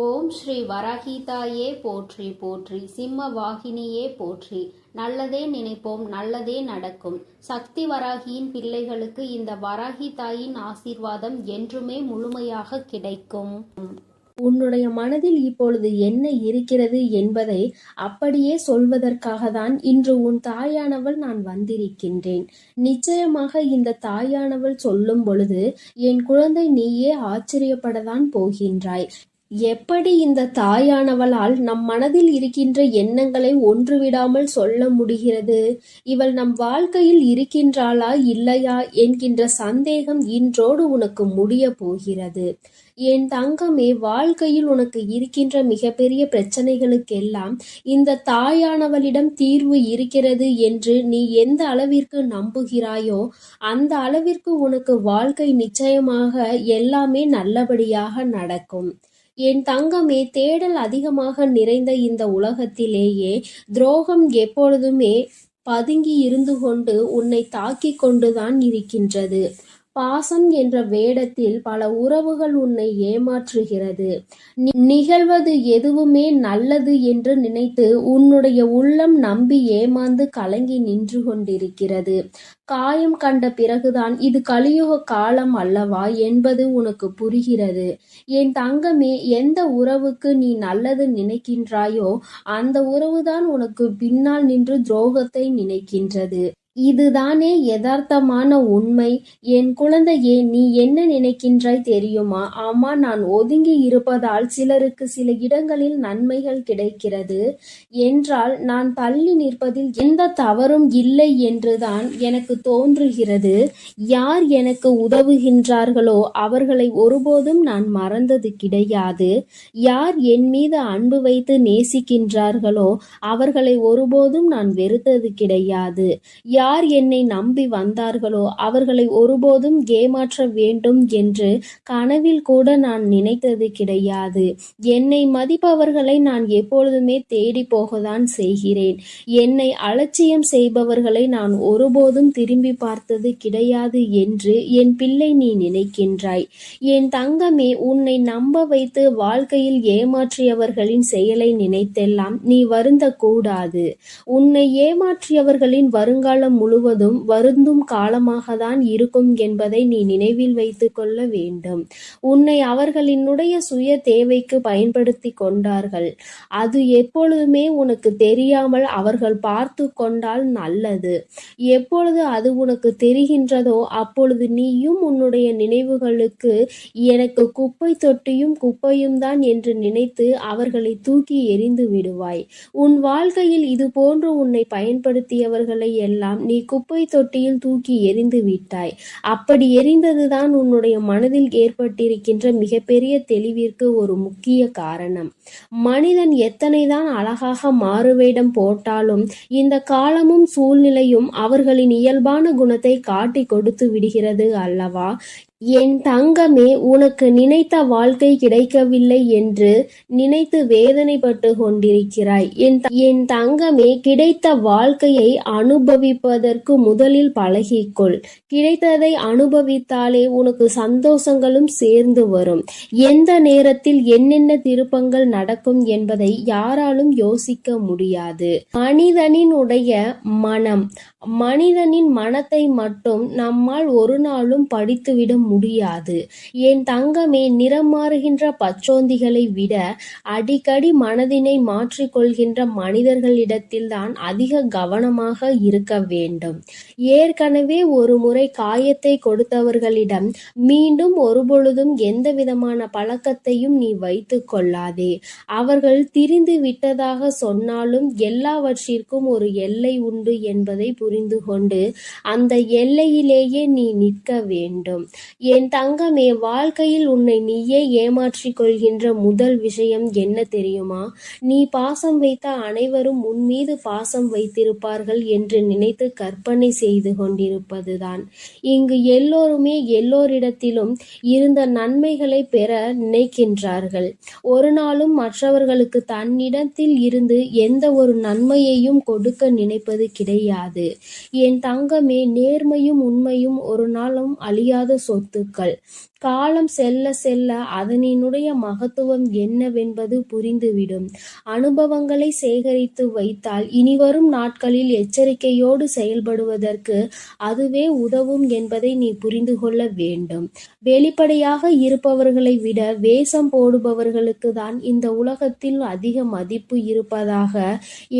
ஓம் ஸ்ரீ வராகிதாயே போற்றி போற்றி, சிம்ம வாகினியே போற்றி. நல்லதே நினைப்போம், நல்லதே நடக்கும். சக்தி வராகியின் பிள்ளைகளுக்கு இந்த வராகி தாயின் ஆசீர்வாதம் என்றுமே முழுமையாக கிடைக்கும். உன்னுடைய மனதில் இப்பொழுது என்ன இருக்கிறது என்பதை அப்படியே சொல்வதற்காகத்தான் இன்று உன் தாயானவள் நான் வந்திருக்கின்றேன். நிச்சயமாக இந்த தாயானவள் சொல்லும் பொழுது என் குழந்தை நீயே ஆச்சரியப்படத்தான் போகின்றாய். எப்படி இந்த தாயானவளால் நம் மனதில் இருக்கின்ற எண்ணங்களை ஒன்றுவிடாமல் சொல்ல முடிகிறது? இவள் நம் வாழ்க்கையில் இருக்கின்றாளா இல்லையா என்கின்ற சந்தேகம் இன்றோடு உனக்கு முடிய போகிறது. என் தங்கமே, வாழ்க்கையில் உனக்கு இருக்கின்ற மிகப்பெரிய பிரச்சனைகளுக்கெல்லாம் இந்த தாயானவளிடம் தீர்வு இருக்கிறது என்று நீ எந்த அளவிற்கு நம்புகிறாயோ அந்த அளவிற்கு உனக்கு வாழ்க்கை நிச்சயமாக எல்லாமே நல்லபடியாக நடக்கும். என் தங்கமே, தேடல் அதிகமாக நிறைந்த இந்த உலகத்திலேயே துரோகம் எப்பொழுதுமே பதுங்கி இருந்து கொண்டு உன்னை தாக்கிக் கொண்டுதான் இருக்கின்றது. பாசம் என்ற வேடத்தில் பல உறவுகள் உன்னை ஏமாற்றுகிறது. நிகழ்வது எதுவுமே நல்லது என்று நினைத்து உன்னுடைய உள்ளம் நம்பி ஏமாந்து கலங்கி நின்று கொண்டிருக்கிறது. காயம் கண்ட பிறகுதான் இது கலியுக காலம் அல்லவா என்பது உனக்கு புரிகிறது. என் தங்கமே, எந்த உறவுக்கு நீ நல்லது நினைக்கின்றாயோ அந்த உறவுதான் உனக்கு பின்னால் நின்று துரோகத்தை நினைக்கின்றது. இதுதானே யதார்த்தமான உண்மை. என் குழந்தையே, நீ என்ன நினைக்கின்றாய் தெரியுமா? ஆமா, நான் ஒதுங்கி இருப்பதால் சிலருக்கு சில இடங்களில் நன்மைகள் கிடைக்கிறது என்றால் நான் தள்ளி நிற்பதில் எந்த தவறும் இல்லை என்றுதான் எனக்கு தோன்றுகிறது. யார் எனக்கு உதவுகின்றார்களோ அவர்களை ஒருபோதும் நான் மறந்தது கிடையாது. யார் என் மீது அன்பு வைத்து நேசிக்கின்றார்களோ அவர்களை ஒருபோதும் நான் வெறுத்தது கிடையாது. யார் என்னை நம்பி வந்தார்களோ அவர்களை ஒருபோதும் ஏமாற்ற வேண்டும் என்று கனவில் கூட நான் நினைத்தது கிடையாது. என்னை மதிப்பவர்களை நான் எப்பொழுதுமே தேடி போகத்தான் செய்கிறேன். என்னை அலட்சியம் செய்பவர்களை நான் ஒருபோதும் திரும்பி பார்த்தது கிடையாது என்று என் பிள்ளை நீ நினைக்கின்றாய். என் தங்கமே, உன்னை நம்ப வைத்து வாழ்க்கையில் ஏமாற்றியவர்களின் செயலை நினைத்தெல்லாம் நீ வருந்தக்கூடாது. உன்னை ஏமாற்றியவர்களின் வருங்காலம் முழுவதும் வருந்தும் காலமாகத்தான் இருக்கும் என்பதை நீ நினைவில் வைத்துக் கொள்ள வேண்டும். உன்னை அவர்களினுடைய சுய தேவைக்கு பயன்படுத்தி கொண்டார்கள். அது எப்பொழுதுமே உனக்கு தெரியாமல் அவர்கள் பார்த்து கொண்டால் நல்லது. எப்பொழுது அது உனக்கு தெரிகின்றதோ அப்பொழுது நீயும் உன்னுடைய நினைவுகளுக்கு எனக்கு குப்பை தொட்டியும் குப்பையும் தான் என்று நினைத்து அவர்களை தூக்கி எறிந்து விடுவாய். உன் வாழ்க்கையில் இது போன்று உன்னை பயன்படுத்தியவர்களை எல்லாம் நீ குப்பை தொட்டியில் தூக்கி எறிந்து விட்டாய். அப்படி எறிந்ததுதான் உன்னுடைய மனதில் ஏற்பட்டிருக்கின்ற மிகப்பெரிய தெளிவிற்கு ஒரு முக்கிய காரணம். மனிதன் எத்தனைதான் அழகாக மாறுவேடம் போட்டாலும் இந்த காலமும் சூழ்நிலையும் அவர்களின் இயல்பான குணத்தை காட்டி கொடுத்து விடுகிறது அல்லவா? என் தங்கமே, உனக்கு நினைத்த வாழ்க்கை கிடைக்கவில்லை என்று நினைத்து வேதனைப்பட்டு கொண்டிருக்கிறாய். என் தங்கமே, கிடைத்த வாழ்க்கையை அனுபவிப்பதற்கு முதலில் பழகிக்கொள். கிடைத்ததை அனுபவித்தாலே உனக்கு சந்தோஷங்களும் சேர்ந்து வரும். எந்த நேரத்தில் என்னென்ன திருப்பங்கள் நடக்கும் என்பதை யாராலும் யோசிக்க முடியாது. மனிதனின் மனத்தை மட்டும் நம்மால் ஒரு நாளும் படித்துவிட முடியாது. என் தங்கமே, நிறம் மாறுகின்ற பச்சோந்திகளை விட அடிக்கடி மனதினை மாற்றிக்கொள்கின்ற மனிதர்களிடத்தில்தான் அதிக கவனமாக இருக்க வேண்டும். ஏற்கனவே ஒரு முறை காயத்தை கொடுத்தவர்களிடம் மீண்டும் ஒருபொழுதும் எந்த விதமான பழக்கத்தையும் நீ வைத்து கொள்ளாதே. அவர்கள் திரிந்து விட்டதாக சொன்னாலும் எல்லாவற்றிற்கும் ஒரு எல்லை உண்டு என்பதை புரிந்து கொண்டு அந்த எல்லையிலேயே நீ நிற்க வேண்டும். என் தங்கமே, வாழ்க்கையில் உன்னை நீயே ஏமாற்றிக் கொள்கின்ற முதல் விஷயம் என்ன தெரியுமா? நீ பாசம் வைத்த அனைவரும் உன் மீது பாசம் வைத்திருப்பார்கள் என்று நினைத்து கற்பனை செய்து கொண்டிருப்பதுதான். இங்கு எல்லோருமே எல்லோரிடத்திலும் இருந்த நன்மைகளை பெற நினைக்கின்றார்கள். ஒரு நாளும் மற்றவர்களுக்கு தன்னிடத்தில் இருந்து எந்த ஒரு நன்மையையும் கொடுக்க நினைப்பது கிடையாது. என் தங்கமே, நேர்மையும் உண்மையும் ஒரு நாளும் அழியாத சொத்துக்கள். காலம் செல்ல செல்ல அதனினுடைய மகத்துவம் என்னவென்பது புரிந்துவிடும். அனுபவங்களை சேகரித்து வைத்தால் இனிவரும் நாட்களில் எச்சரிக்கையோடு செயல்படுவதற்கு அதுவே உதவும் என்பதை நீ புரிந்து கொள்ள வேண்டும். வெளிப்படையாக இருப்பவர்களை விட வேஷம் போடுபவர்களுக்கு தான் இந்த உலகத்தில் அதிக மதிப்பு இருப்பதாக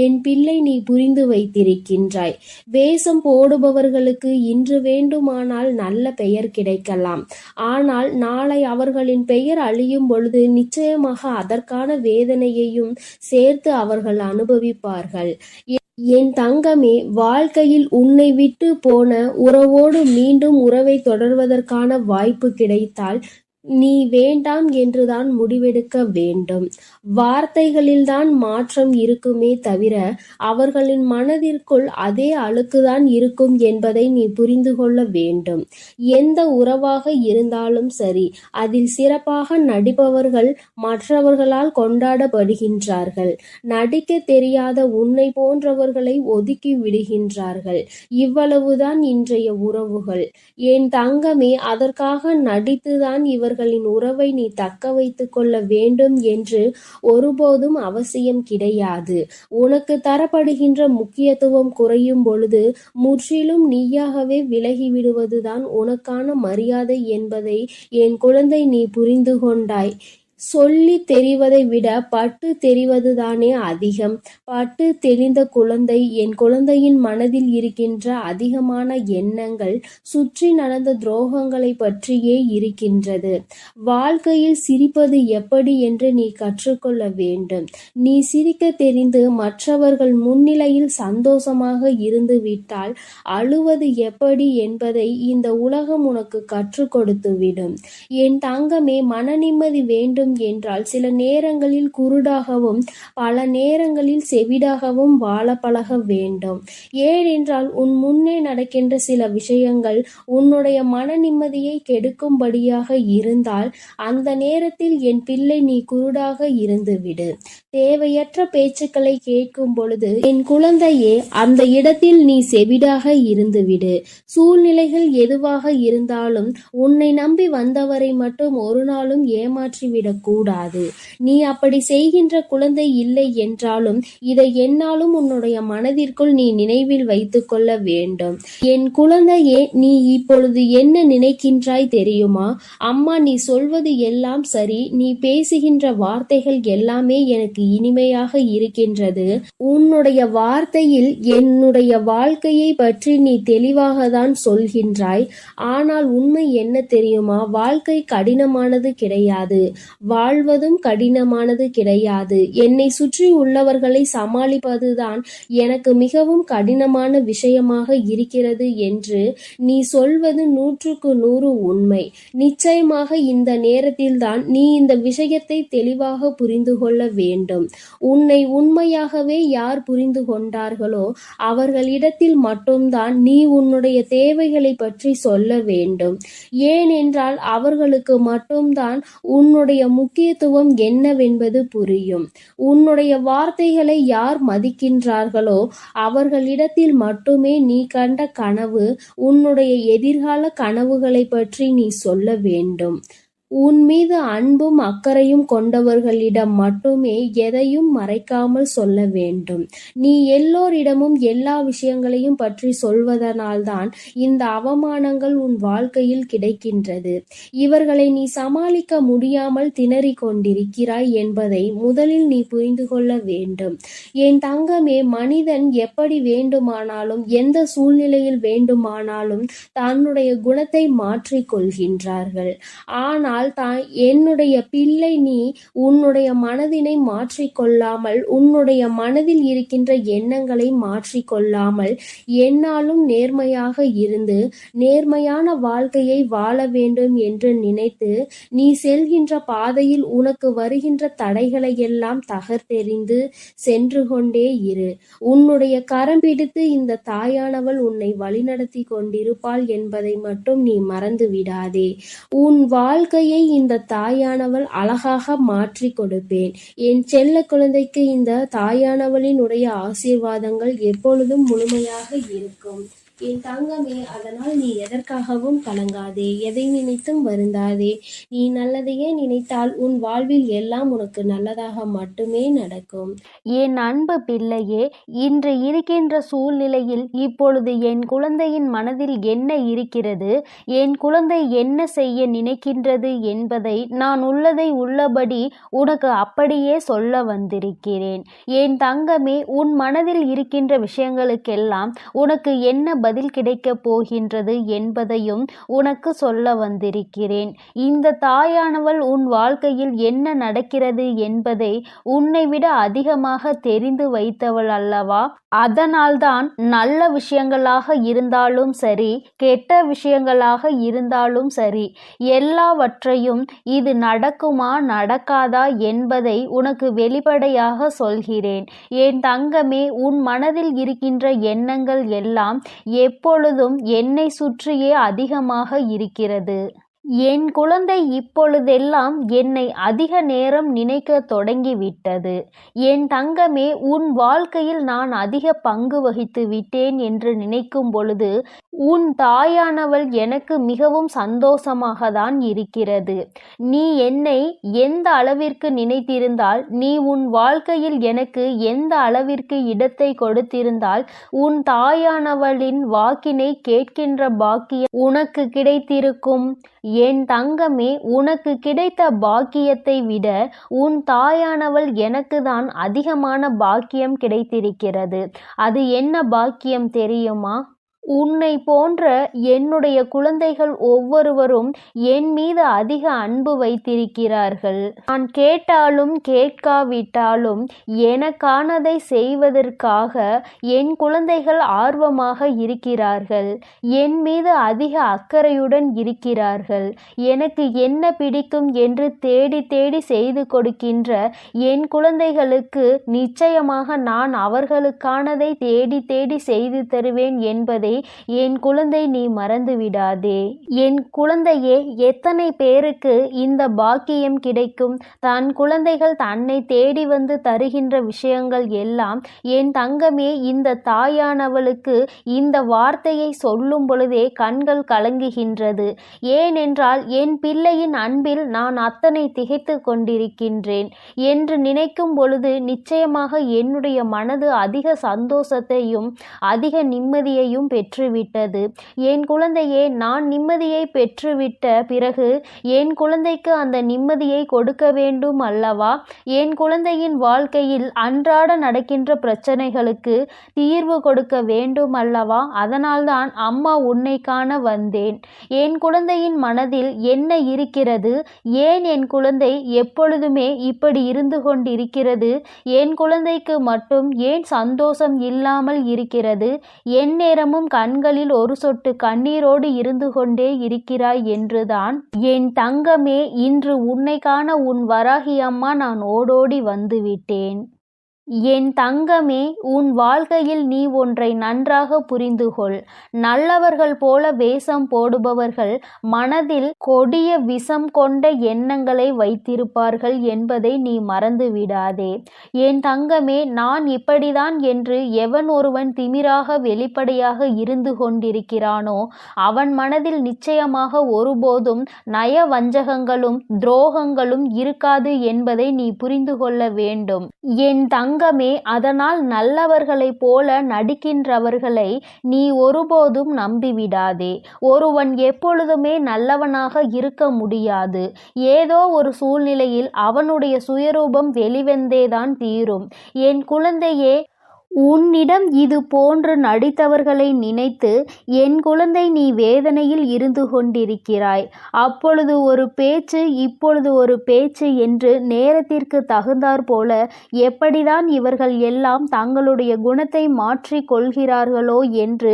என் பிள்ளை நீ புரிந்து வைத்திருக்கின்றாய். வேஷம் போடுபவர்களுக்கு இன்று வேண்டுமானால் நல்ல பெயர் கிடைக்கலாம். ஆனால் நாளை அவர்களின் பெயர் அழியும் பொழுது நிச்சயமாக அதற்கான வேதனையையும் சேர்த்து அவர்கள் அனுபவிப்பார்கள். என் தங்கமே, வாழ்க்கையில் உன்னை விட்டு போன உறவோடு மீண்டும் உறவை தொடர்வதற்கான வாய்ப்பு கிடைத்தால் நீ வேண்டாம் என்றுதான் முடிவெடுக்க வேண்டும். வார்த்தைகளில்தான் மாற்றம் இருக்குமே தவிர அவர்களின் மனதிற்குள் அதே அழுக்குதான் இருக்கும் என்பதை நீ புரிந்து கொள்ள வேண்டும். எந்த உறவாக இருந்தாலும் சரி, அதில் சிறப்பாக நடிப்பவர்கள் மற்றவர்களால் கொண்டாடப்படுகின்றார்கள். நடிக்க தெரியாத உன்னை போன்றவர்களை ஒதுக்கி விடுகின்றார்கள். இவ்வளவுதான் இன்றைய உறவுகள். என் தங்கமே, அதற்காக நடித்துதான் இவர்களின் உறவை நீ தக்க வைத்துக் கொள்ள வேண்டும் என்று ஒருபோதும் அவசியம் கிடையாது. உனக்கு தரப்படுகின்ற முக்கியத்துவம் குறையும் பொழுது முற்றிலும் நீயாகவே விலகிவிடுவதுதான் உனக்கான மரியாதை என்பதை என் குழந்தை நீ புரிந்து கொண்டாய். சொல்லி தெரிவதை விட பட்டு தெரிவதுதானே அதிகம். பட்டு தெரிந்த குழந்தை, என் குழந்தையின் மனதில் இருக்கின்ற அதிகமான எண்ணங்கள் சுற்றி நடந்த துரோகங்களை பற்றியே இருக்கின்றது. வாழ்க்கையில் சிரிப்பது எப்படி என்று நீ கற்றுக்கொள்ள வேண்டும். நீ சிரிக்க தெரிந்து மற்றவர்கள் முன்னிலையில் சந்தோஷமாக இருந்து விட்டால் அழுவது எப்படி என்பதை இந்த உலகம் உனக்கு கற்றுக் கொடுத்துவிடும். என் தங்கமே, மன நிம்மதி வேண்டும் என்றால் சில நேரங்களில் குருடாகவும் பல நேரங்களில் செவிடாகவும் வாழ பழக வேண்டும். ஏனென்றால் உன் முன்னே நடக்கின்ற சில விஷயங்கள் உன்னுடைய மன நிம்மதியை கெடுக்கும்படியாக இருந்தால் அந்த நேரத்தில் என் பிள்ளை நீ குருடாக இருந்துவிடு. தேவையற்ற பேச்சுக்களை கேட்கும் பொழுது என் குழந்தையே அந்த இடத்தில் நீ செவிடாக இருந்துவிடு. சூழ்நிலைகள் எதுவாக இருந்தாலும் உன்னை நம்பி வந்தவரை மட்டும் ஒரு நாளும் ஏமாற்றிவிடக் கூடாது. நீ அப்படி செய்கின்ற குழந்தை இல்லை என்றாலும் இதை என்னாலும் உன்னுடைய மனதிற்குள் நீ நினைவில் வைத்துக் கொள்ள வேண்டும். என் குழந்தையே, நீ இப்பொழுது என்ன நினைக்கின்றாய் தெரியுமா? அம்மா, நீ சொல்வது எல்லாம் சரி, நீ பேசுகின்ற வார்த்தைகள் எல்லாமே எனக்கு இனிமையாக இருக்கின்றது. உன்னுடைய வார்த்தையில் என்னுடைய வாழ்க்கையை பற்றி நீ தெளிவாக தான் சொல்கின்றாய். ஆனால் உண்மை என்ன தெரியுமா? வாழ்க்கை கடினமானது கிடையாது. வாழ்வதும் கடினமானது கிடையாது. என்னை சுற்றி உள்ளவர்களை சமாளிப்பதுதான் எனக்கு மிகவும் கடினமான விஷயமாக இருக்கிறது என்று நீ சொல்வது 100% உண்மை. நிச்சயமாக இந்த நேரத்தில்தான் நீ இந்த விஷயத்தை தெளிவாக புரிந்து கொள்ள வேண்டும். உன்னை உண்மையாகவே யார் புரிந்து கொண்டார்களோ அவர்களிடத்தில் மட்டும்தான் நீ உன்னுடைய தேவைகளை பற்றி சொல்ல வேண்டும். ஏனென்றால் அவர்களுக்கு மட்டும்தான் உன்னுடைய முக்கியத்துவம் என்னவென்பது புரியும். உன்னுடைய வார்த்தைகளை யார் மதிக்கின்றார்களோ அவர்களிடத்தில் மட்டுமே நீ கண்ட கனவு, உன்னுடைய எதிர்கால கனவுகளை பற்றி நீ சொல்ல வேண்டும். உன் மீது அன்பும் அக்கறையும் கொண்டவர்களிடம் மட்டுமே எதையும் மறைக்காமல் சொல்ல வேண்டும். நீ எல்லோரிடமும் எல்லா விஷயங்களையும் பற்றி சொல்வதனால்தான் இந்த அவமானங்கள் உன் வாழ்க்கையில் கிடைக்கின்றது. இவர்களை நீ சமாளிக்க முடியாமல் திணறிக் கொண்டிருக்கிறாய் என்பதை முதலில் நீ புரிந்து கொள்ள வேண்டும். என் தங்கமே, மனிதன் எப்படி வேண்டுமானாலும் எந்த சூழ்நிலையில் வேண்டுமானாலும் தன்னுடைய குணத்தை மாற்றிக் கொள்கின்றார்கள். ஆனால் என்னுடைய பிள்ளை, நீ உன்னுடைய மனதினை மாற்றிக்கொள்ளாமல், உன்னுடைய மனதில் இருக்கின்ற எண்ணங்களை மாற்றிக்கொள்ளாமல் என்னாலும் நேர்மையாக இருந்து நேர்மையான வாழ்க்கையை வாழ வேண்டும் என்று நினைத்து நீ செல்கின்ற பாதையில் உனக்கு வருகின்ற தடைகளை எல்லாம் தகர்த்தெறிந்து சென்று கொண்டே இரு. உன்னுடைய கரம் பிடித்து இந்த தாயானவள் உன்னை வழிநடத்தி கொண்டிருப்பாள் என்பதை மட்டும் நீ மறந்து விடாதே. உன் வாழ்க்கையை இந்த தாயானவள் அழகாக மாற்றி கொடுப்பேன். என் செல்ல குழந்தைக்கு இந்த தாயானவளின் உடைய ஆசீர்வாதங்கள் எப்பொழுதும் முழுமையாக இருக்கும். என் தங்கமே, அதனால் நீ எதற்காகவும் கலங்காதே, எதை நினைத்தும் வருந்தாதே. நீ நல்லதையே நினைத்தால் உன் வாழ்வில் எல்லாம் உனக்கு நல்லதாக மட்டுமே நடக்கும். என் அன்பு பிள்ளையே, இன்று இருக்கின்ற சூழ்நிலையில் இப்பொழுது என் குழந்தையின் மனதில் என்ன இருக்கிறது, என் குழந்தை என்ன செய்ய நினைக்கின்றது என்பதை நான் உள்ளதை உள்ளபடி உனக்கு அப்படியே சொல்ல வந்திருக்கிறேன். என் தங்கமே, உன் மனதில் இருக்கின்ற விஷயங்களுக்கெல்லாம் உனக்கு என்ன பதில் கிடைக்கப் போகின்றது என்பதையும் உனக்கு சொல்ல வந்திருக்கிறேன். இந்த தாயானவள் உன் வாழ்க்கையில் என்ன நடக்கிறது என்பதை உன்னை விட அதிகமாக தெரிந்து வைத்தவள் அல்லவா? அதனால்தான் நல்ல விஷயங்களாக இருந்தாலும் சரி, கெட்ட விஷயங்களாக இருந்தாலும் சரி, எல்லாவற்றையும் இது நடக்குமா நடக்காதா என்பதை உனக்கு வெளிப்படையாக சொல்கிறேன். என் தங்கமே, உன் மனதில் இருக்கின்ற எண்ணங்கள் எல்லாம் எப்பொழுதும் என்னை சுற்றியே அதிகமாக இருக்கிறது. என் குழந்தை இப்பொழுதெல்லாம் என்னை அதிக நேரம் நினைக்க தொடங்கிவிட்டது. என் தங்கமே, உன் வாழ்க்கையில் நான் அதிக பங்கு வகித்து விட்டேன் என்று நினைக்கும் பொழுது உன் தாயானவள் எனக்கு மிகவும் சந்தோஷமாக தான் இருக்கிறது. நீ என்னை எந்த அளவிற்கு நினைத்திருந்தால், நீ உன் வாழ்க்கையில் எனக்கு எந்த அளவிற்கு இடத்தை கொடுத்திருந்தால், உன் தாயானவளின் வாக்கினை கேட்கின்ற பாக்கியம் உனக்கு கிடைத்திருக்கும். என் தங்கமே, உனக்கு கிடைத்த பாக்கியத்தை விட உன் தாயானவள் எனக்கு தான் அதிகமான பாக்கியம் கிடைத்திருக்கிறது. அது என்ன பாக்கியம் தெரியுமா? உன்னை போன்ற என்னுடைய குழந்தைகள் ஒவ்வொருவரும் என் மீது அதிக அன்பு வைத்திருக்கிறார்கள். நான் கேட்டாலும் கேட்காவிட்டாலும் எனக்கானதை செய்வதற்காக என் குழந்தைகள் ஆர்வமாக இருக்கிறார்கள். என் மீது அதிக அக்கறையுடன் இருக்கிறார்கள். எனக்கு என்ன பிடிக்கும் என்று தேடி தேடி செய்து கொடுக்கின்ற என் குழந்தைகளுக்கு நிச்சயமாக நான் அவர்களுக்கானதை தேடி தேடி செய்து தருவேன் என்பதை என் குழந்தை நீ மறந்து விடாதே. என் குழந்தையே, எத்தனை பேருக்கு இந்த பாக்கியம் கிடைக்கும்? தன் குழந்தைகள் தன்னை தேடி வந்து தருகின்ற விஷயங்கள் எல்லாம் என் தங்கமே, இந்த தாயானவளுக்கு இந்த வார்த்தையை சொல்லும் பொழுதே கண்கள் கலங்குகின்றது. ஏனென்றால் என் பிள்ளையின் அன்பில் நான் அத்தனை திகைத்து கொண்டிருக்கின்றேன் என்று நினைக்கும் பொழுது நிச்சயமாக என்னுடைய மனது அதிக சந்தோஷத்தையும் அதிக நிம்மதியையும் பெற்றுவிட்டது. என் குழந்தையே, நான் நிம்மதியை பெற்றுவிட்ட பிறகு என் குழந்தைக்கு அந்த நிம்மதியை கொடுக்க வேண்டும் அல்லவா? என் குழந்தையின் வாழ்க்கையில் அன்றாட நடக்கின்ற பிரச்சனைகளுக்கு தீர்வு கொடுக்க வேண்டும் அல்லவா? அதனால்தான் அம்மா உன்னை காண வந்தேன். என் குழந்தையின் மனதில் என்ன இருக்கிறது? ஏன் என் குழந்தை எப்பொழுதுமே இப்படி இருந்து கொண்டிருக்கிறது? என் குழந்தைக்கு மட்டும் ஏன் சந்தோஷம் இல்லாமல் இருக்கிறது? என் நேரமும் கண்களில் ஒரு சொட்டு கண்ணீரோடு இருந்து கொண்டே இருக்கிறாய் என்றுதான் என் தங்கமே, இன்று உன்னை காண உன் வராகி அம்மா நான் ஓடோடி வந்துவிட்டேன். என் தங்கமே, உன் வாழ்க்கையில் நீ ஒன்றை நன்றாக புரிந்து கொள். நல்லவர்கள் போல வேஷம் போடுபவர்கள் மனதில் கொடிய விஷம் கொண்ட எண்ணங்களை வைத்திருப்பார்கள் என்பதை நீ மறந்து விடாதே. என் தங்கமே, நான் இப்படிதான் என்று எவன் ஒருவன் திமிராக வெளிப்படையாக இருந்து கொண்டிருக்கிறானோ அவன் மனதில் நிச்சயமாக ஒருபோதும் நய வஞ்சகங்களும் துரோகங்களும் இருக்காது என்பதை நீ புரிந்து கொள்ள வேண்டும். என் தங்கமே, அதனால் நல்லவர்களைப் போல நடிக்கின்றவர்களை நீ ஒருபோதும் நம்பிவிடாதே. ஒருவன் எப்பொழுதுமே நல்லவனாக இருக்க முடியாது. ஏதோ ஒரு சூழ்நிலையில் அவனுடைய சுயரூபம் வெளிவந்தேதான் தீரும். என் குழந்தையே, உன்னிடம் இது போன்று நடித்தவர்களை நினைத்து என் குழந்தை நீ வேதனையில் இருந்து கொண்டிருக்கிறாய். அப்பொழுது ஒரு பேச்சு, இப்பொழுது ஒரு பேச்சு என்று நேரத்திற்கு தகுந்தாற் போல எப்படிதான் இவர்கள் எல்லாம் தங்களுடைய குணத்தை மாற்றிக் கொள்கிறார்களோ என்று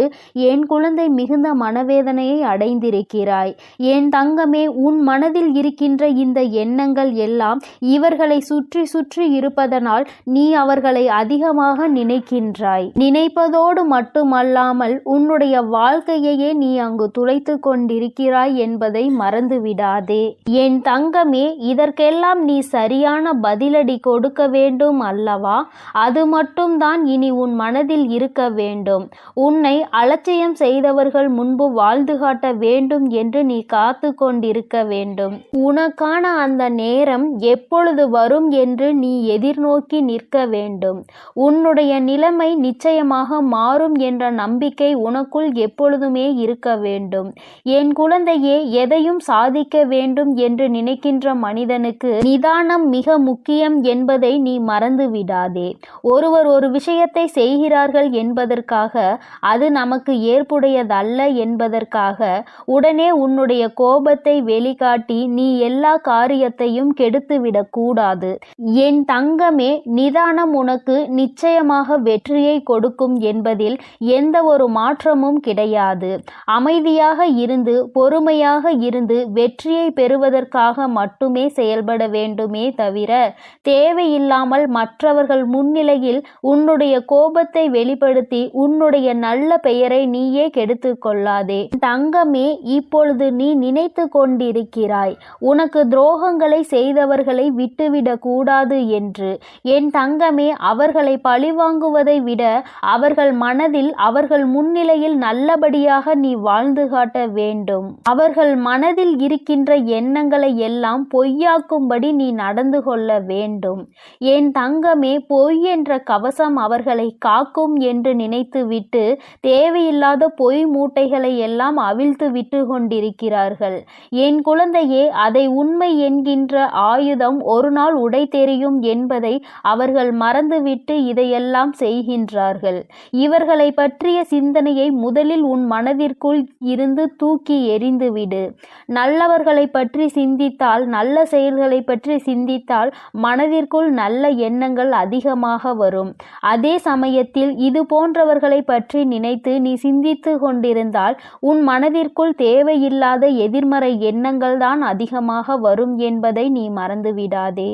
என் குழந்தை மிகுந்த மனவேதனையை அடைந்திருக்கிறாய். என் தங்கமே, உன் மனதில் இருக்கின்ற இந்த எண்ணங்கள் எல்லாம் இவர்களை சுற்றி சுற்றி இருப்பதனால் நீ அவர்களை அதிகமாக நினைக்கிறாய். நினைக்கின்றாய். நினைப்பதோடு மட்டுமல்லாமல் உன்னுடைய வாழ்க்கையையே நீ அங்கு துளைத்து கொண்டிருக்கிறாய் என்பதை மறந்துவிடாதே. என் தங்கமே, இதற்கெல்லாம் நீ சரியான பதிலடி கொடுக்க வேண்டும் அல்லவா? அது மட்டும்தான் இனி உன் மனதில் இருக்க வேண்டும். உன்னை அலட்சியம் செய்தவர்கள் முன்பு வாழ்ந்து காட்ட வேண்டும் என்று நீ காத்து கொண்டிருக்க வேண்டும். உனக்கான அந்த நேரம் எப்பொழுது வரும் என்று நீ எதிர்நோக்கி நிற்க வேண்டும். உன்னுடைய நிலைமை நிச்சயமாக மாறும் என்ற நம்பிக்கை உனக்குள் எப்பொழுதுமே இருக்க வேண்டும். என் குழந்தையே, எதையும் சாதிக்க வேண்டும் என்று நினைக்கின்ற மனிதனுக்கு நிதானம் மிக முக்கியம் என்பதை நீ மறந்து விடாதே. ஒருவர் ஒரு விஷயத்தை செய்கிறார்கள் என்பதற்காக, அது நமக்கு ஏற்புடையதல்ல என்பதற்காக உடனே உன்னுடைய கோபத்தை வெளிக்காட்டி நீ எல்லா காரியத்தையும் கெடுத்துவிடக் கூடாது. என் தங்கமே, நிதானம் உனக்கு நிச்சயமாக வெற்றியை கொடுக்கும் என்பதில் எந்த ஒரு மாற்றமும் கிடையாது. அமைதியாக இருந்து பொறுமையாக இருந்து வெற்றியை பெறுவதற்காக மட்டுமே செயல்பட வேண்டுமே தவிர தேவையில்லாமல் மற்றவர்கள் முன்னிலையில் உன்னுடைய கோபத்தை வெளிப்படுத்தி உன்னுடைய நல்ல பெயரை நீயே கெடுத்து கொள்ளாதே. தங்கமே, இப்பொழுது நீ நினைத்து கொண்டிருக்கிறாய் உனக்கு துரோகங்களை செய்தவர்களை விட்டுவிடக் கூடாது என்று. என் தங்கமே, அவர்களை பழிவாங்குவதை விட அவர்கள் மனதில் அவர்கள் முன்னிலையில் நல்லபடியாக நீ வாழ்ந்து காட்ட வேண்டும். அவர்கள் மனதில் இருக்கின்ற எண்ணங்களை எல்லாம் பொய்யாக்கும்படி நீ நடந்து கொள்ள வேண்டும். என் தங்கமே, பொய் என்ற கவசம் அவர்களை காக்கும் என்று நினைத்துவிட்டு தேவையில்லாத பொய் மூட்டைகளை எல்லாம் அவிழ்த்து விட்டு கொண்டிருக்கிறார்கள். என் குழந்தையே, அதை உண்மை என்கின்ற ஆயுதம் ஒரு நாள் உடை தெரியும் என்பதை அவர்கள் மறந்துவிட்டு இதையெல்லாம் செய்கின்றார்கள். இவர்களை பற்றிய சிந்தனையை முதலில் உன் மனதிற்குள் இருந்து தூக்கி எறிந்துவிடு. நல்லவர்களை பற்றி சிந்தித்தால், நல்ல செயல்களை பற்றி சிந்தித்தால் மனதிற்குள் நல்ல எண்ணங்கள் அதிகமாக வரும். அதே சமயத்தில் இது போன்றவர்களை பற்றி நினைத்து நீ சிந்தித்து கொண்டிருந்தால் உன் மனதிற்குள் தேவையில்லாத எதிர்மறை எண்ணங்கள் தான் அதிகமாக வரும் என்பதை நீ மறந்துவிடாதே.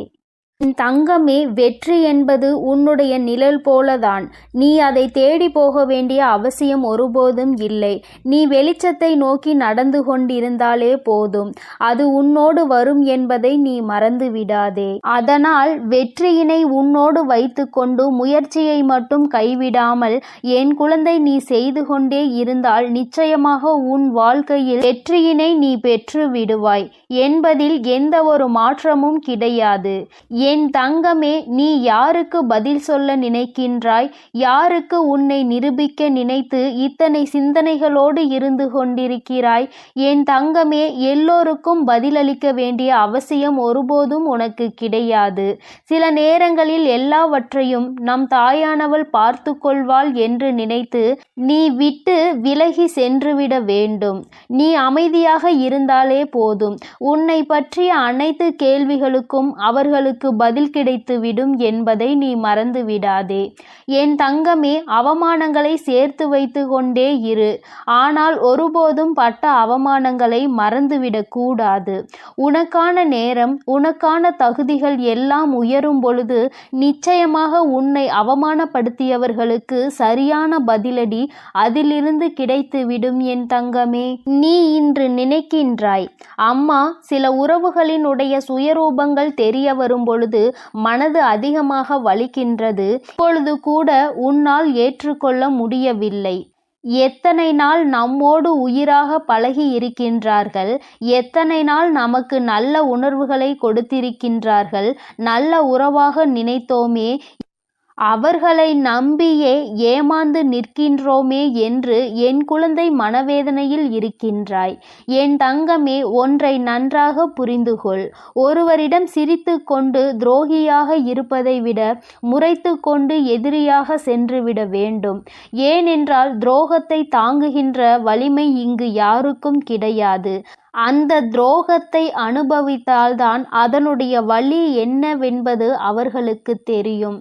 தங்கமே, வெற்றி என்பது உன்னுடைய நிழல் போலதான். நீ அதை தேடி போக வேண்டிய அவசியம் ஒருபோதும் இல்லை. நீ வெளிச்சத்தை நோக்கி நடந்து கொண்டிருந்தாலே போதும், அது உன்னோடு வரும் என்பதை நீ மறந்து விடாதே. அதனால் வெற்றியினை உன்னோடு வைத்துக்கொண்டு முயற்சியை மட்டும் கைவிடாமல் என் குழந்தை நீ செய்து கொண்டே இருந்தால் நிச்சயமாக உன் வாழ்க்கையில் வெற்றியினை நீ பெற்று விடுவாய் என்பதில் எந்த ஒரு மாற்றமும் கிடையாது. என் தங்கமே, நீ யாருக்கு பதில் சொல்ல நினைக்கின்றாய்? யாருக்கு உன்னை நிரூபிக்க நினைத்து இத்தனை சிந்தனைகளோடு இருந்து கொண்டிருக்கிறாய்? என் தங்கமே, எல்லோருக்கும் பதிலளிக்க வேண்டிய அவசியம் ஒருபோதும் உனக்கு கிடையாது. சில நேரங்களில் எல்லாவற்றையும் நம் தாயானவள் பார்த்து கொள்வாள் என்று நினைத்து நீ விட்டு விலகி சென்றுவிட வேண்டும். நீ அமைதியாக இருந்தாலே போதும். உன்னை பற்றிய அனைத்து கேள்விகளுக்கும் அவர்களுக்கு பதில் கிடைத்துவிடும் என்பதை நீ மறந்து விடாதே. என் தங்கமே, அவமானங்களை சேர்த்து வைத்து கொண்டே இரு. ஆனால் ஒருபோதும் பட்ட அவமானங்களை மறந்துவிடக் கூடாது. உனக்கான நேரம், உனக்கான தகுதிகள் எல்லாம் உயரும் பொழுது நிச்சயமாக உன்னை அவமானப்படுத்தியவர்களுக்கு சரியான பதிலடி அதிலிருந்து கிடைத்துவிடும். என் தங்கமே, நீ இன்று நினைக்கின்றாய், அம்மா, சில உறவுகளினுடைய சுயரூபங்கள் தெரிய வரும் பொழுது மனது அதிகமாக வலிக்கின்றது. இப்பொழுது கூட உன்னால் ஏற்றுக்கொள்ள முடியவில்லை. எத்தனை நாள் நம்மோடு உயிராக பழகி இருக்கின்றார்கள், எத்தனை நாள் நமக்கு நல்ல உணர்வுகளை கொடுத்திருக்கின்றார்கள், நல்ல உறவாக நினைத்தோமே, அவர்களை நம்பியே ஏமாந்து நிற்கின்றோமே என்று என் குழந்தை மனவேதனையில் இருக்கின்றாய். என் தங்கமே, ஒன்றை நன்றாக புரிந்துகொள். ஒருவரிடம் சிரித்து கொண்டு துரோகியாக இருப்பதை விட முறைத்து கொண்டு எதிரியாக சென்றுவிட வேண்டும். ஏனென்றால் துரோகத்தை தாங்குகின்ற வலிமை இங்கு யாருக்கும் கிடையாது. அந்த துரோகத்தை அனுபவித்தால்தான் அதனுடைய வலி என்னவென்பது அவர்களுக்கு தெரியும்.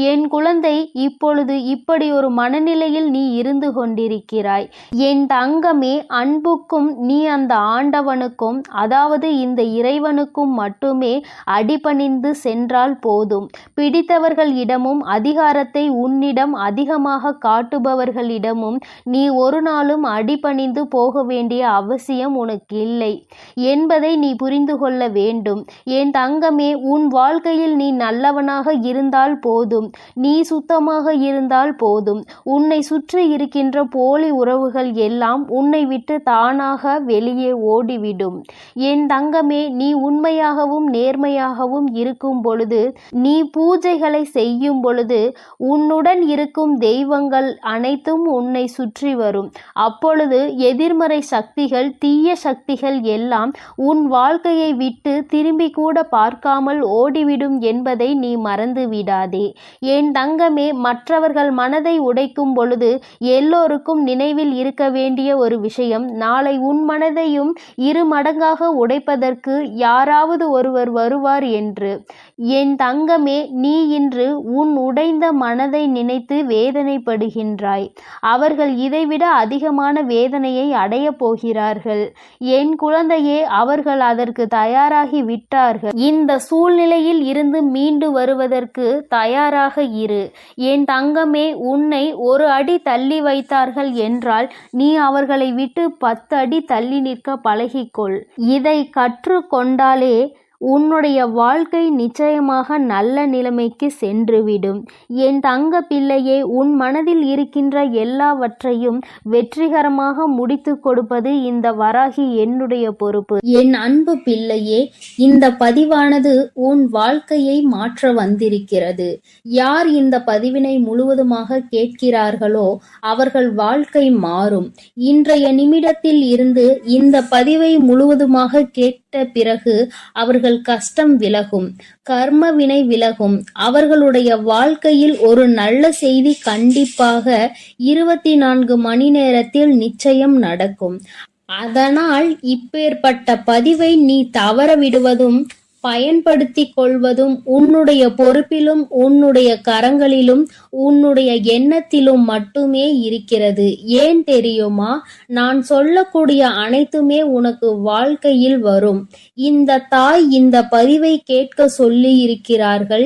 என் குழந்தை, இப்பொழுது இப்படி ஒரு மனநிலையில் நீ இருந்து கொண்டிருக்கிறாய். என் தங்கமே, அன்புக்கும் நீ அந்த ஆண்டவனுக்கும், அதாவது இந்த இறைவனுக்கும் மட்டுமே அடிபணிந்து சென்றால் போதும். பிடித்தவர்களிடமும் அதிகாரத்தை உன்னிடம் அதிகமாக காட்டுபவர்களிடமும் நீ ஒரு நாளும் அடிபணிந்து போக வேண்டிய அவசியம் உனக்கு இல்லை என்பதை நீ புரிந்து கொள்ள வேண்டும். என் தங்கமே, உன் வாழ்க்கையில் நீ நல்லவனாக இருந்தால் போதும், நீ சுத்தமாக இருந்தால் போதும். உன்னை சுற்றி இருக்கின்ற போலி உறவுகள் எல்லாம் உன்னை விட்டு தானாக வெளியே ஓடிவிடும். என் தங்கமே, நீ உண்மையாகவும் நேர்மையாகவும் இருக்கும் பொழுது, நீ பூஜைகளை செய்யும் பொழுது, உன்னுடன் இருக்கும் தெய்வங்கள் அனைத்தும் உன்னை சுற்றி வரும். அப்பொழுது எதிர்மறை சக்திகள், தீய சக்திகள் எல்லாம் உன் வாழ்க்கையை விட்டு திரும்பி கூட பார்க்காமல் ஓடிவிடும் என்பதை நீ மறந்து விடாதே. என் தங்கமே, மற்றவர்கள் மனதை உடைக்கும் பொழுது எல்லோருக்கும் நினைவில் இருக்க வேண்டிய ஒரு விஷயம், நாளை உன் மனதையும் 2 மடங்காக உடைப்பதற்கு யாராவது ஒருவர் வருவார் என்று. என் தங்கமே, நீ இன்று உன் உடைந்த மனதை நினைத்து வேதனைப்படுகின்றாய். அவர்கள் இதைவிட அதிகமான வேதனையை அடையப் போகிறார்கள். என் குழந்தையே, அவர்கள் அதற்கு தயாராகி விட்டார்கள். இந்த சூழ்நிலையில் இருந்து மீண்டு வருவதற்கு தயாராக இரு. என் தங்கமே, உன்னை 1 அடி தள்ளி வைத்தார்கள் என்றால் நீ அவர்களை விட்டு 10 அடி தள்ளி நிற்க பழகிக்கொள். இதை கற்றுக்கொண்டாலே உன்னுடைய வாழ்க்கை நிச்சயமாக நல்ல நிலைமைக்கு சென்றுவிடும். என் தங்க பிள்ளையே, உன் மனதில் இருக்கின்ற எல்லாவற்றையும் வெற்றிகரமாக முடித்து கொடுப்பது இந்த வராகி என்னுடைய பொறுப்பு. என் அன்பு பிள்ளையே, இந்த பதிவானது உன் வாழ்க்கையை மாற்ற வந்திருக்கிறது. யார் இந்த பதிவினை முழுவதுமாக கேட்கிறார்களோ அவர்கள் வாழ்க்கை மாறும். இன்றைய நிமிடத்தில் இருந்து இந்த பதிவை முழுவதுமாக கேட்ட பிறகு அவர்கள் கஷ்டம் விலகும், கர்ம வினை விலகும். அவர்களுடைய வாழ்க்கையில் ஒரு நல்ல செய்தி கண்டிப்பாக 24 மணி நேரத்தில் நிச்சயம் நடக்கும். அதனால் இப்பேற்பட்ட பதிவை நீ தவற விடுவதும் பயன்படுத்திக் கொள்வதும் உன்னுடைய பொறுப்பிலும் உன்னுடைய கரங்களிலும் உன்னுடைய எண்ணத்திலும் மட்டுமே இருக்கிறது. ஏன் தெரியுமா? நான் சொல்லக்கூடிய அனைத்துமே உனக்கு வாழ்க்கையில் வரும். இந்த தாய் இந்த பதிவை கேட்க சொல்லி இருக்கிறார்கள்,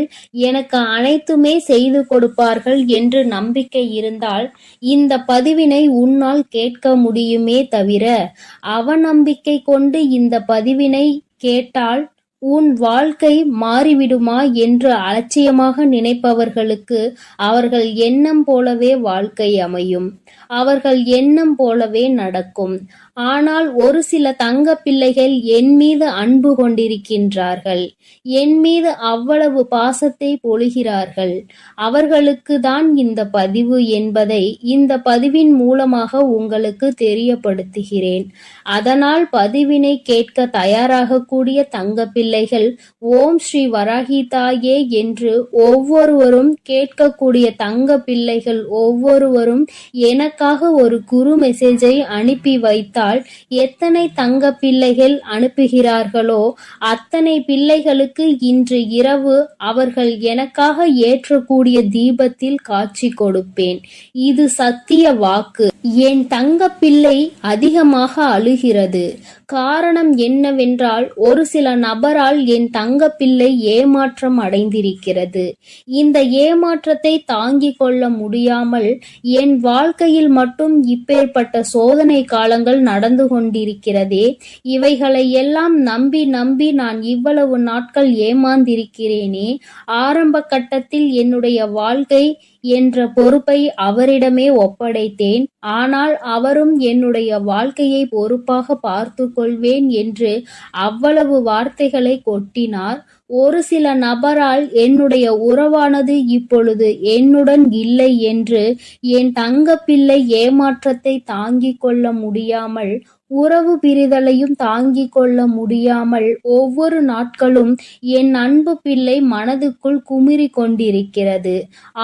எனக்கு அனைத்துமே செய்து கொடுப்பார்கள் என்று நம்பிக்கை இருந்தால் இந்த பதிவினை உன்னால் கேட்க முடியுமே தவிர அவநம்பிக்கை கொண்டு இந்த பதிவினை கேட்டால் உன் வாழ்க்கை மாறிவிடுமா என்று அலட்சியமாக நினைப்பவர்களுக்கு அவர்கள் எண்ணம் போலவே வாழ்க்கை அமையும், அவர்கள் எண்ணம் போலவே நடக்கும். ஆனால் ஒரு சில தங்க பிள்ளைகள் என் மீது அன்பு கொண்டிருக்கின்றார்கள், என் மீது அவ்வளவு பாசத்தை பொழிகிறார்கள். அவர்களுக்கு தான் இந்த பதிவு என்பதை இந்த பதிவின் மூலமாக உங்களுக்கு தெரியப்படுத்துகிறேன். அதனால் பதிவினை கேட்க தயாராக கூடிய தங்க பிள்ளைகள் ஓம் ஸ்ரீ வராகி தாயே என்று ஒவ்வொருவரும் கேட்கக்கூடிய தங்க பிள்ளைகள் ஒவ்வொருவரும் எனக்காக ஒரு குறு மெசேஜை அனுப்பி வைத்தால் எத்தனை தங்க பிள்ளைகள் அனுப்புகிறார்களோ அத்தனை பிள்ளைகளுக்கு இன்று இரவு அவர்கள் எனக்காக ஏற்றக்கூடிய தீபத்தில் காட்சி கொடுப்பேன். இது சத்திய வாக்கு. என் தங்க பிள்ளை அதிகமாக அழுகிறது. காரணம் என்னவென்றால் ஒரு சில நபரால் என் தங்க பிள்ளை ஏமாற்றம் அடைந்திருக்கிறது. இந்த ஏமாற்றத்தை தாங்கிக் கொள்ள முடியாமல் என் வாழ்க்கையில் மட்டும் இப்பேற்பட்ட சோதனை காலங்கள் நடந்து கொண்டிருக்கிறதே, இவைகளை எல்லாம் நம்பி நம்பி நான் இவ்வளவு நாட்கள் ஏமாந்திருக்கிறேனே. ஆரம்ப கட்டத்தில் என்னுடைய வாழ்க்கை என்ற பொறுப்பை அவரிடமே ஒப்படைத்தேன். ஆனால் அவரும் என்னுடைய வாழ்க்கையை பொறுப்பாக பார்த்து கொள்வேன் என்று அவ்வளவு வார்த்தைகளை கொட்டினார். ஒரு சில நபரால் என்னுடைய உறவானது இப்பொழுது என்னுடன் இல்லை என்று என் தங்க பிள்ளை ஏமாற்றத்தை தாங்கிக் கொள்ள முடியாமல் உறவு பிரிதலையும் தாங்கிக் கொள்ள முடியாமல் ஒவ்வொரு நாட்களும் என் அன்பு பிள்ளை மனதுக்குள் குமுறி கொண்டிருக்கிறது.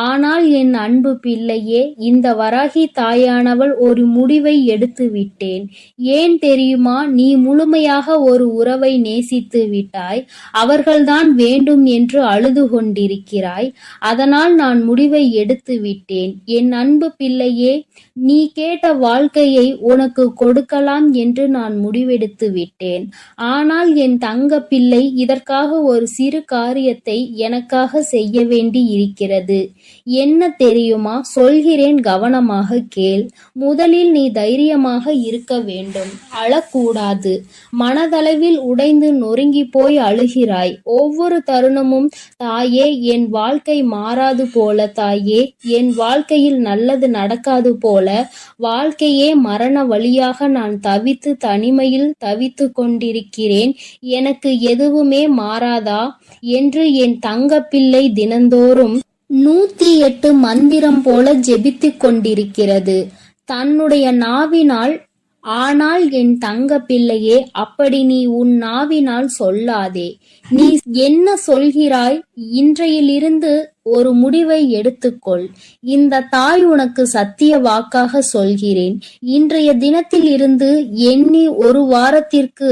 ஆனால் என் அன்பு பிள்ளையே, இந்த வராகி தாயானவள் ஒரு முடிவை எடுத்து விட்டேன். ஏன் தெரியுமா? நீ முழுமையாக ஒரு உறவை நேசித்து விட்டாய். அவர்கள்தான் வேண்டும் என்று அழுது கொண்டிருக்கிறாய். அதனால் நான் முடிவை எடுத்து விட்டேன். என் அன்பு பிள்ளையே, நீ கேட்ட வாழ்க்கையை உனக்கு கொடுக்கலாம் என்று நான் முடிவெடுத்து விட்டேன். ஆனால் என் தங்க பிள்ளை, இதற்காக ஒரு சிறு காரியத்தை எனக்காக செய்ய வேண்டி இருக்கிறது. என்ன தெரியுமா? சொல்கிறேன், கவனமாக கேள். முதலில் நீ தைரியமாக இருக்க வேண்டும். அழக்கூடாது. மனதளவில் உடைந்து நொறுங்கி போய் அழுகிறாய். ஒவ்வொரு தருணமும் தாயே, என் வாழ்க்கை மாறாது போல, தாயே என் வாழ்க்கையில் நல்லது நடக்காது போல, வாழ்க்கையே மரண வழியாக நான் தவித்து தனிமையில் தவித்து கொண்டிருக்கிறேன். எனக்கு எதுவுமே மாறாதா என்று என் தங்க பிள்ளை தினந்தோறும் 108 மந்திரம் போல ஜெபித்துக் கொண்டிருக்கிறது தன்னுடைய நாவினால். ஆனால் என் தங்க பிள்ளையே, அப்படி நீ உன் நாவினால் சொல்லாதே. நீ என்ன சொல்கிறாய்? இன்றையிலிருந்து ஒரு முடிவை எடுத்துக்கொள். இந்த தாய் உனக்கு சத்திய வாக்காக சொல்கிறேன். இன்றைய தினத்தில் இருந்து எண்ணி ஒரு வாரத்திற்கு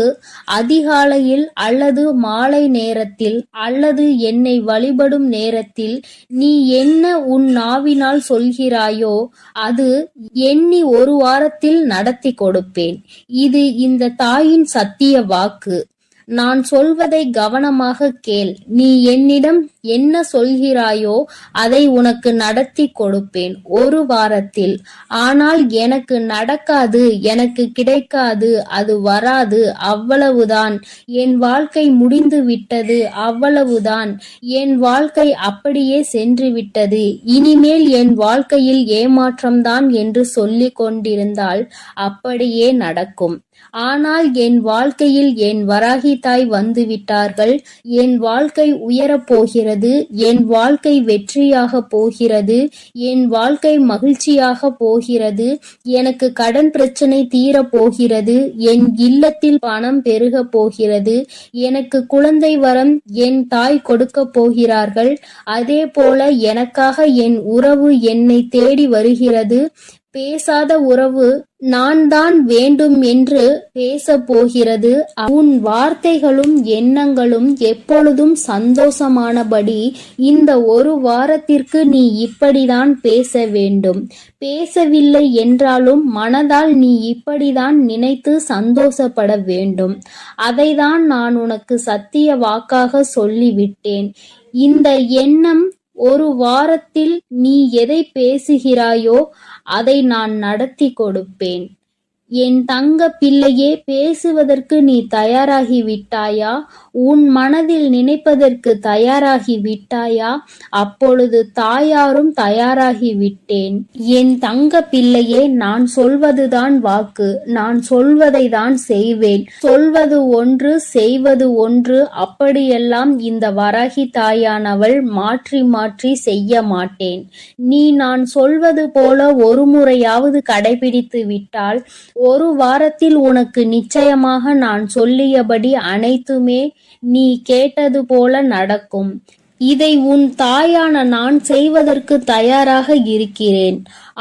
அதிகாலையில் அல்லது மாலை நேரத்தில் அல்லது என்னை வழிபடும் நேரத்தில் நீ என்ன உன் நாவினால் சொல்கிறாயோ அது எண்ணி ஒரு வாரத்தில் நடத்தி கொடுப்பேன். இது இந்த தாயின் சத்திய வாக்கு. நான் சொல்வதை கவனமாக கேள். நீ என்னிடம் என்ன சொல்கிறாயோ அதை உனக்கு நடத்தி கொடுப்பேன் ஒரு வாரத்தில். ஆனால் எனக்கு நடக்காது, எனக்கு கிடைக்காது, அது வராது, அவ்வளவுதான். என் வாழ்க்கை முடிந்து விட்டது, அவ்வளவுதான். என் வாழ்க்கை அப்படியே சென்று விட்டது, இனிமேல் என் வாழ்க்கையில் ஏமாற்றம்தான் என்று சொல்லிக் கொண்டிருந்தால் அப்படியே நடக்கும். ஆனால் என் வாழ்க்கையில் என் வராகி தாய் வந்து விட்டார்கள். என் வாழ்க்கை உயரப் போகிறது. என் வாழ்க்கை வெற்றியாக போகிறது. என் வாழ்க்கை மகிழ்ச்சியாக போகிறது. எனக்கு கடன் பிரச்சனை தீரப் போகிறது. என் இல்லத்தில் பணம் பெருக போகிறது. எனக்கு குழந்தை வரம் என் தாய் கொடுக்க போகிறார்கள். அதே போல எனக்காக என் உறவு என்னை தேடி வருகிறது. பேசாத உறவு நான் தான் வேண்டும் என்று பேச போகிறது. உன் வார்த்தைகளும் எண்ணங்களும் எப்பொழுதும் சந்தோஷமானபடி இந்த ஒரு வாரத்திற்கு நீ இப்படிதான் பேச வேண்டும். பேசவில்லை என்றாலும் மனதால் நீ இப்படிதான் நினைத்து சந்தோஷப்பட வேண்டும். அதைதான் நான் உனக்கு சத்திய வாக்காக சொல்லிவிட்டேன். இந்த எண்ணம் ஒரு வாரத்தில் நீ எதை பேசுகிறாயோ அதை நான் நடத்தி கொடுப்பேன். என் தங்க பிள்ளையே, பேசுவதற்கு நீ தயாராகி விட்டாயா? உன் மனதில் நினைப்பதற்கு தயாராகி விட்டாயா? அப்பொழுது தாயாரும் தயாராகி விட்டேன். என் தங்க பிள்ளையே, நான் சொல்வதுதான் வாக்கு. நான் சொல்வதை தான் செய்வேன். சொல்வது ஒன்று, செய்வது ஒன்று. அப்படியெல்லாம் இந்த வராகி தாயானவள் மாற்றி மாற்றி செய்ய மாட்டேன். நீ நான் சொல்வது போல ஒரு முறையாவது கடைபிடித்து விட்டால் ஒரு வாரத்தில் உனக்கு நிச்சயமாக நான் சொல்லியபடி அனைத்துமே நீ கேட்டது போல நடக்கும். இதை உன் தாயான நான் செய்வதற்கு தயாராக இருக்கிறேன்.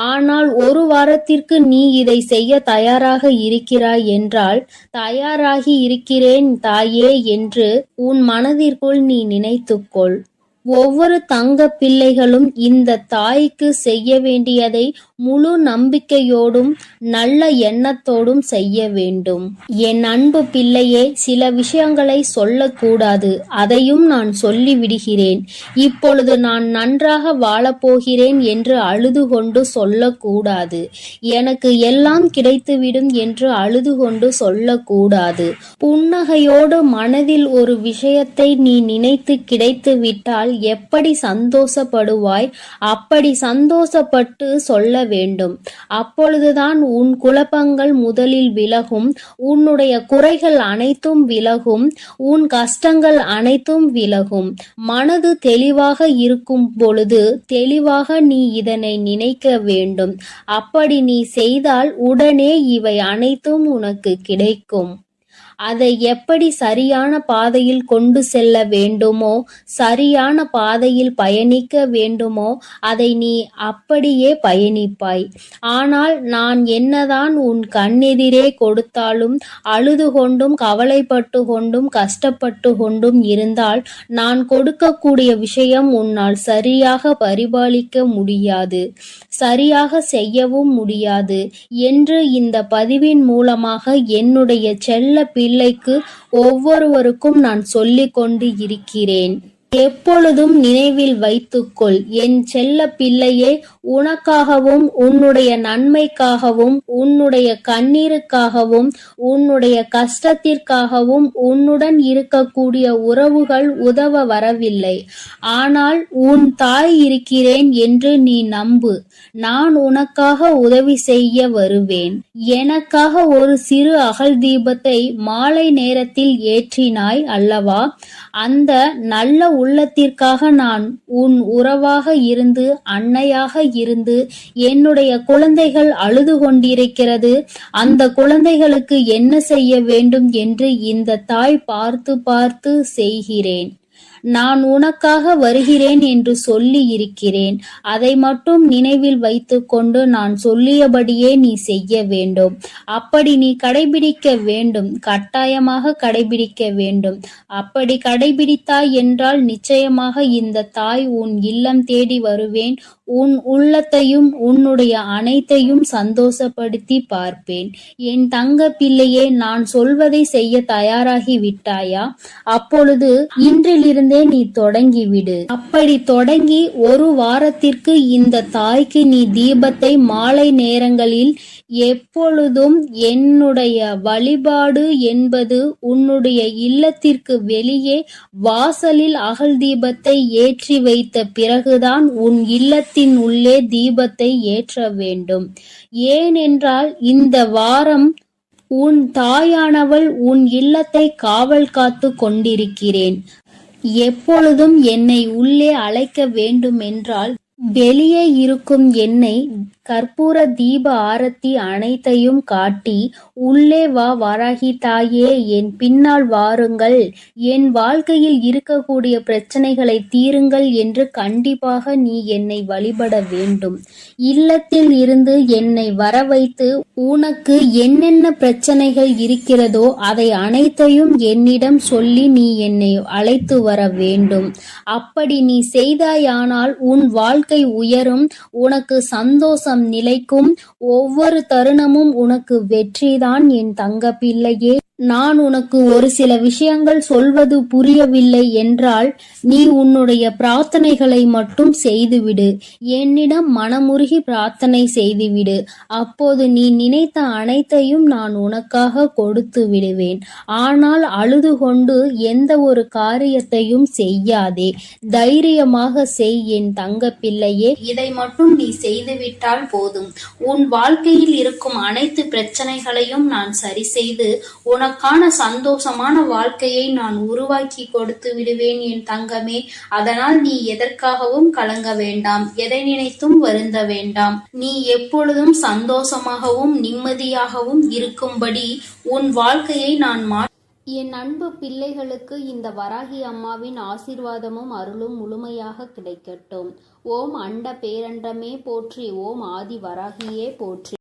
ஆனால் ஒரு வாரத்திற்கு நீ இதை செய்ய தயாராக இருக்கிறாய் என்றால், தயாராகி இருக்கிறேன் தாயே என்று உன் மனதிற்குள் நீ நினைத்துக்கொள். ஒவ்வொரு தங்க பிள்ளைகளும் இந்த தாய்க்கு செய்ய வேண்டியதை முழு நம்பிக்கையோடும் நல்ல எண்ணத்தோடும் செய்ய வேண்டும். என் அன்பு பிள்ளையே, சில விஷயங்களை சொல்லக்கூடாது. அதையும் நான் சொல்லிவிடுகிறேன். இப்பொழுது நான் நன்றாக வாழப்போகிறேன் என்று அழுது கொண்டு சொல்லக்கூடாது. எனக்கு எல்லாம் கிடைத்துவிடும் என்று அழுது கொண்டு சொல்லக்கூடாது. புன்னகையோடு மனதில் ஒரு விஷயத்தை நீ நினைத்து கிடைத்து விட்டால் எப்படி சந்தோஷப்படுவாய், அப்படி சந்தோஷப்பட்டு சொல்ல வேண்டும். அப்பொழுதுதான் உன் குழப்பங்கள் முதலில் விலகும், உன்னுடைய குறைகள் அனைத்தும் விலகும், உன் கஷ்டங்கள் அனைத்தும் விலகும். மனது தெளிவாக இருக்கும் பொழுது தெளிவாக நீ இதனை நினைக்க வேண்டும். அப்படி நீ செய்தால் உடனே இவை அனைத்தும் உனக்கு கிடைக்கும். அதை எப்படி சரியான பாதையில் கொண்டு செல்ல வேண்டுமோ, சரியான பாதையில் பயணிக்க வேண்டுமோ அதை நீ அப்படியே பயணிப்பாய். ஆனால் நான் என்னதான் உன் கண்ணெதிரே கொடுத்தாலும் அழுது கொண்டும் கவலைப்பட்டு கொண்டும் கஷ்டப்பட்டு கொண்டும் இருந்தால் நான் கொடுக்கக்கூடிய விஷயம் உன்னால் சரியாக பரிபாலிக்க முடியாது, சரியாக செய்யவும் முடியாது என்று இந்த பதிவின் மூலமாக என்னுடைய செல்ல பிள்ளைக்கு ஒவ்வொருவருக்கும் நான் சொல்லிக் கொண்டு இருக்கிறேன். எப்பொழுதும் நினைவில் வைத்துக்கொள், என் செல்ல பிள்ளையே, உனக்காகவும் உன்னுடைய நன்மைக்காகவும் உன்னுடைய கண்ணீருக்காகவும் உன்னுடைய கஷ்டத்திற்காகவும் உன்னுடன் இருக்கக்கூடிய உறவுகள் உதவ வரவில்லை. ஆனால் உன் தாய் இருக்கிறேன் என்று நீ நம்பு. நான் உனக்காக உதவி செய்ய வருவேன். எனக்காக ஒரு சிறு அகல் தீபத்தை மாலை நேரத்தில் ஏற்றினாய் அல்லவா? அந்த நல்ல உள்ளத்திற்காக நான் உன் உறவாக இருந்து, அன்னையாக இருந்து, என்னுடைய குழந்தைகள் அழுது கொண்டிருக்கிறது, அந்த குழந்தைகளுக்கு என்ன செய்ய வேண்டும் என்று இந்த தாய் பார்த்து பார்த்து செய்கிறேன். நான் உனக்காக வருகிறேன் என்று சொல்லி இருக்கிறேன். அதை மட்டும் நினைவில் வைத்துக்கொண்டு நான் சொல்லியபடியே நீ செய்ய வேண்டும். அப்படி நீ கடைபிடிக்க வேண்டும், கட்டாயமாக கடைபிடிக்க வேண்டும். அப்படி கடைபிடித்தாய் என்றால் நிச்சயமாக இந்த தாய் உன் இல்லம் தேடி வருவேன். உன் உள்ளத்தையும் உன்னுடைய அனைத்தையும் சந்தோஷப்படுத்தி பார்ப்பேன். என் தங்க பிள்ளையே, நான் சொல்வதை செய்ய தயாராகி விட்டாயா? அப்பொழுது இன்றிலிருந்தே நீ தொடங்கிவிடு. அப்படி தொடங்கி ஒரு வாரத்திற்கு இந்த தாய்க்கு நீ தீபத்தை மாலை நேரங்களில் எப்பொழுதும், என்னுடைய வழிபாடு என்பது உன்னுடைய இல்லத்திற்கு வெளியே வாசலில் அகல் தீபத்தை ஏற்றி வைத்த பிறகுதான் உன் இல்லத்தின் உள்ளே தீபத்தை ஏற்ற வேண்டும். ஏனென்றால் இந்த வாரம் உன் தாயானவள் உன் இல்லத்தை காவல் காத்து கொண்டிருக்கிறேன். எப்பொழுதும் என்னை உள்ளே அழைக்க வேண்டுமென்றால் வெளியே இருக்கும் என்னை கற்பூர தீப ஆரத்தி அனைத்தையும் காட்டி, உள்ளே வா வராகி தாயே, என் பின்னால் வாருங்கள், என் வாழ்க்கையில் இருக்கக்கூடிய பிரச்சனைகளை தீருங்கள் என்று கண்டிப்பாக நீ என்னை வழிபட வேண்டும். இல்லத்தில் இருந்து என்னை வர வைத்து உனக்கு என்னென்ன பிரச்சனைகள் இருக்கிறதோ அதை அனைத்தையும் என்னிடம் சொல்லி நீ என்னை அழைத்து வர வேண்டும். அப்படி நீ செய்தாயானால் உன் வாழ்க்கை உயரும், உனக்கு சந்தோஷம் நிலைக்கும், ஒவ்வொரு தருணமும் உனக்கு வெற்றிதான் என் தங்க பிள்ளையே. நான் உனக்கு ஒரு சில விஷயங்கள் சொல்வது புரியவில்லை என்றால் நீ உன்னுடைய பிரார்த்தனைகளை மட்டும் செய்துவிடு. என்னிடம் மனமுருகி பிரார்த்தனை செய்துவிடு. அப்போது நீ நினைத்த அனைத்தையும் நான் உனக்காக கொடுத்து விடுவேன். ஆனால் அழுது கொண்டு எந்த ஒரு காரியத்தையும் செய்யாதே. தைரியமாக செய் என் தங்க பிள்ளையே. இதை மட்டும் நீ செய்துவிட்டால் போதும். உன் வாழ்க்கையில் இருக்கும் அனைத்து பிரச்சனைகளையும் நான் சரி செய்து உனக்கான சந்தோஷமான வாழ்க்கையை நான் உருவாக்கி கொடுத்து விடுவேன் என் தங்கமே. அதனால் நீ எதற்காகவும் கலங்க வேண்டாம், எதை நினைத்தும் வருந்த வேண்டாம். நீ எப்பொழுதும் சந்தோஷமாகவும் நிம்மதியாகவும் இருக்கும்படி உன் வாழ்க்கையை நான் என் அன்பு பிள்ளைகளுக்கு இந்த வராகி அம்மாவின் ஆசீர்வாதமும் அருளும் முழுமையாக கிடைக்கட்டும். ஓம் அண்ட பேரண்டமே போற்றி, ஓம் ஆதி வராகியே போற்றி.